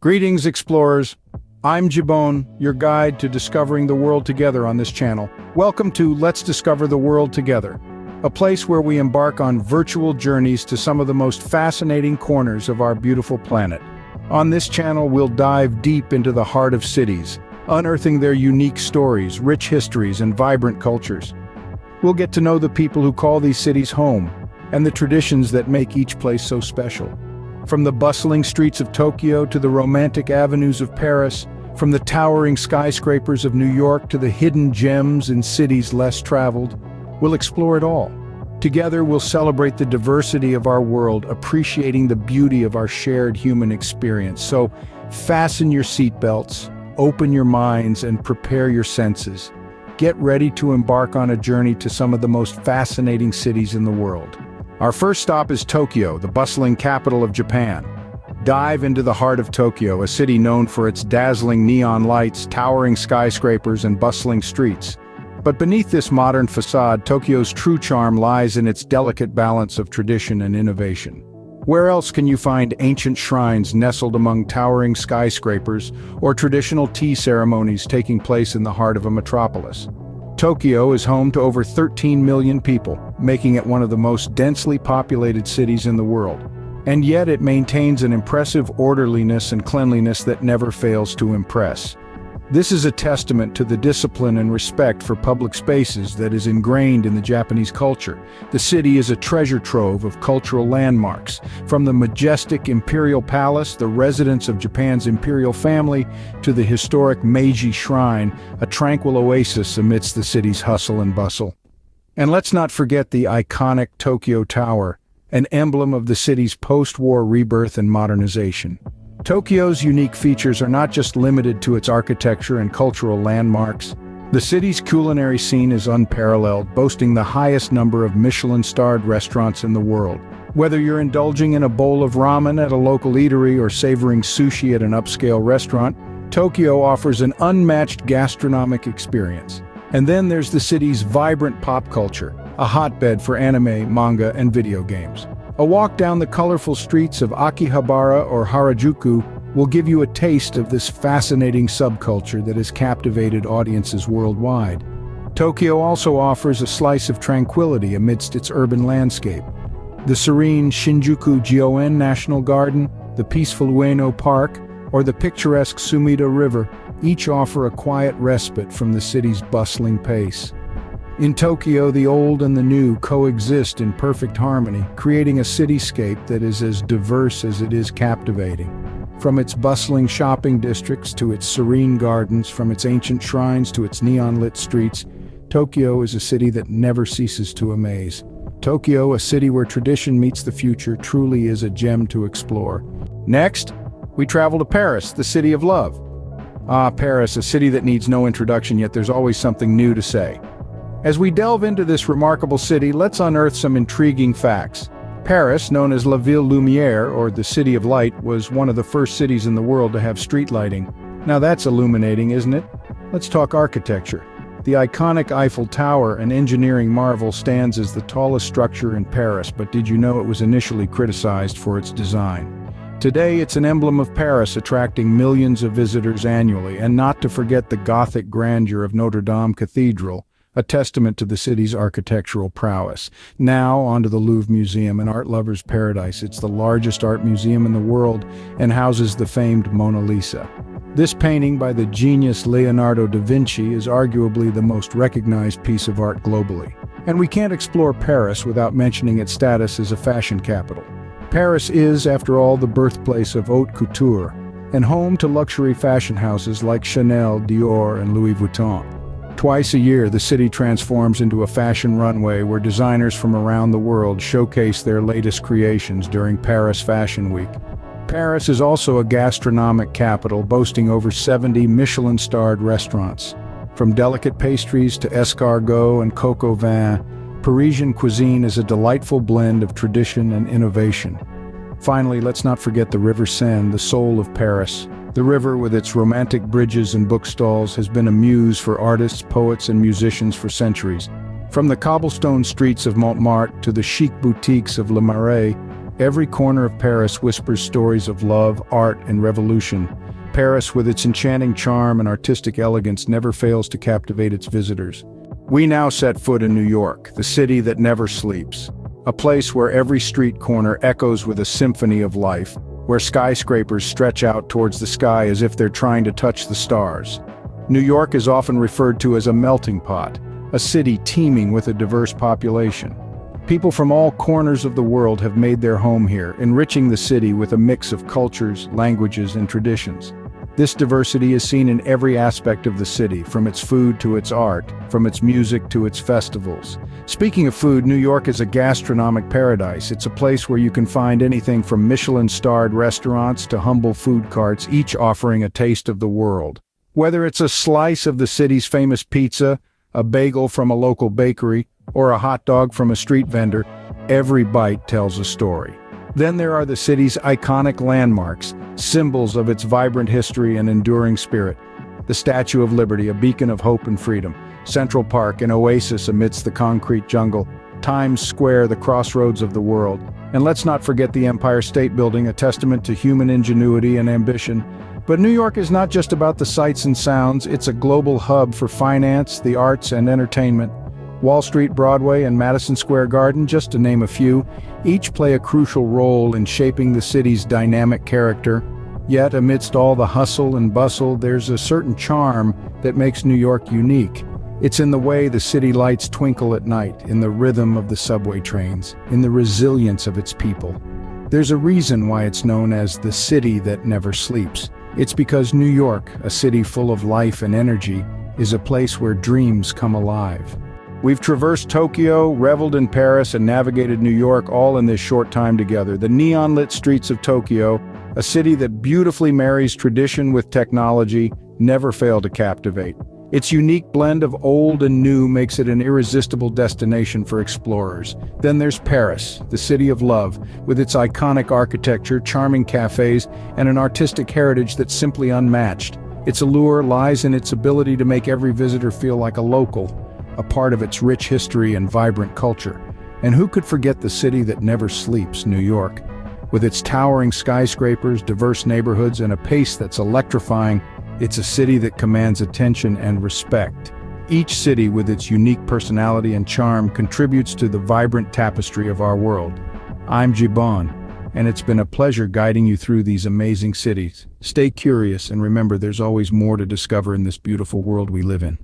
Greetings, explorers. I'm Jabon, your guide to discovering the world together on this channel. Welcome to Let's Discover the World Together, a place where we embark on virtual journeys to some of the most fascinating corners of our beautiful planet. On this channel, we'll dive deep into the heart of cities, unearthing their unique stories, rich histories, and vibrant cultures. We'll get to know the people who call these cities home, and the traditions that make each place so special. From the bustling streets of Tokyo to the romantic avenues of Paris, from the towering skyscrapers of New York to the hidden gems in cities less traveled, we'll explore it all. Together, we'll celebrate the diversity of our world, appreciating the beauty of our shared human experience. So, fasten your seatbelts, open your minds, and prepare your senses. Get ready to embark on a journey to some of the most fascinating cities in the world. Our first stop is Tokyo, the bustling capital of Japan. Dive into the heart of Tokyo, a city known for its dazzling neon lights, towering skyscrapers, and bustling streets. But beneath this modern facade, Tokyo's true charm lies in its delicate balance of tradition and innovation. Where else can you find ancient shrines nestled among towering skyscrapers, or traditional tea ceremonies taking place in the heart of a metropolis? Tokyo is home to over 13 million people, making it one of the most densely populated cities in the world. And yet it maintains an impressive orderliness and cleanliness that never fails to impress. This is a testament to the discipline and respect for public spaces that is ingrained in the Japanese culture. The city is a treasure trove of cultural landmarks, from the majestic Imperial Palace, the residence of Japan's imperial family, to the historic Meiji Shrine, a tranquil oasis amidst the city's hustle and bustle. And let's not forget the iconic Tokyo Tower, an emblem of the city's post-war rebirth and modernization. Tokyo's unique features are not just limited to its architecture and cultural landmarks. The city's culinary scene is unparalleled, boasting the highest number of Michelin-starred restaurants in the world. Whether you're indulging in a bowl of ramen at a local eatery or savoring sushi at an upscale restaurant, Tokyo offers an unmatched gastronomic experience. And then there's the city's vibrant pop culture, a hotbed for anime, manga, and video games. A walk down the colorful streets of Akihabara or Harajuku will give you a taste of this fascinating subculture that has captivated audiences worldwide. Tokyo also offers a slice of tranquility amidst its urban landscape. The serene Shinjuku National Garden, the peaceful Ueno Park, or the picturesque Sumida River each offer a quiet respite from the city's bustling pace. In Tokyo, the old and the new coexist in perfect harmony, creating a cityscape that is as diverse as it is captivating. From its bustling shopping districts to its serene gardens, from its ancient shrines to its neon-lit streets, Tokyo is a city that never ceases to amaze. Tokyo, a city where tradition meets the future, truly is a gem to explore. Next, we travel to Paris, the city of love. Paris, a city that needs no introduction, yet there's always something new to say. As we delve into this remarkable city, let's unearth some intriguing facts. Paris, known as La Ville Lumière, or the City of Light, was one of the first cities in the world to have street lighting. Now that's illuminating, isn't it? Let's talk architecture. The iconic Eiffel Tower, an engineering marvel, stands as the tallest structure in Paris, but did you know it was initially criticized for its design? Today, it's an emblem of Paris, attracting millions of visitors annually, and not to forget the Gothic grandeur of Notre Dame Cathedral, a testament to the city's architectural prowess. Now, onto the Louvre Museum, an art lover's paradise. It's the largest art museum in the world and houses the famed Mona Lisa. This painting by the genius Leonardo da Vinci is arguably the most recognized piece of art globally. And we can't explore Paris without mentioning its status as a fashion capital. Paris is, after all, the birthplace of haute couture and home to luxury fashion houses like Chanel, Dior, and Louis Vuitton. Twice a year, the city transforms into a fashion runway where designers from around the world showcase their latest creations during Paris Fashion Week. Paris is also a gastronomic capital, boasting over 70 Michelin-starred restaurants. From delicate pastries to escargot and coq au vin, Parisian cuisine is a delightful blend of tradition and innovation. Finally, let's not forget the River Seine, the soul of Paris. The river, with its romantic bridges and bookstalls, has been a muse for artists, poets, and musicians for centuries. From the cobblestone streets of Montmartre to the chic boutiques of Le Marais, Every corner of Paris whispers stories of love, art, and revolution. Paris, with its enchanting charm and artistic elegance, never fails to captivate its visitors. We now set foot in New York, the city that never sleeps. A place where every street corner echoes with a symphony of life, where skyscrapers stretch out towards the sky as if they're trying to touch the stars. New York is often referred to as a melting pot, a city teeming with a diverse population. People from all corners of the world have made their home here, enriching the city with a mix of cultures, languages, and traditions. This diversity is seen in every aspect of the city, from its food to its art, from its music to its festivals. Speaking of food, New York is a gastronomic paradise. It's a place where you can find anything from Michelin-starred restaurants to humble food carts, each offering a taste of the world. Whether it's a slice of the city's famous pizza, a bagel from a local bakery, or a hot dog from a street vendor, every bite tells a story. Then there are the city's iconic landmarks, symbols of its vibrant history and enduring spirit. The Statue of Liberty, a beacon of hope and freedom. Central Park, an oasis amidst the concrete jungle. Times Square, the crossroads of the world. And let's not forget the Empire State Building, a testament to human ingenuity and ambition. But New York is not just about the sights and sounds, it's a global hub for finance, the arts, and entertainment. Wall Street, Broadway, and Madison Square Garden, just to name a few, each play a crucial role in shaping the city's dynamic character. Yet, amidst all the hustle and bustle, there's a certain charm that makes New York unique. It's in the way the city lights twinkle at night, in the rhythm of the subway trains, in the resilience of its people. There's a reason why it's known as the city that never sleeps. It's because New York, a city full of life and energy, is a place where dreams come alive. We've traversed Tokyo, reveled in Paris, and navigated New York all in this short time together. The neon-lit streets of Tokyo, a city that beautifully marries tradition with technology, never fail to captivate. Its unique blend of old and new makes it an irresistible destination for explorers. Then there's Paris, the city of love, with its iconic architecture, charming cafes, and an artistic heritage that's simply unmatched. Its allure lies in its ability to make every visitor feel like a local, a part of its rich history and vibrant culture. And who could forget the city that never sleeps, New York? With its towering skyscrapers, diverse neighborhoods, and a pace that's electrifying, it's a city that commands attention and respect. Each city, with its unique personality and charm, contributes to the vibrant tapestry of our world. I'm Jibon, and it's been a pleasure guiding you through these amazing cities. Stay curious and remember there's always more to discover in this beautiful world we live in.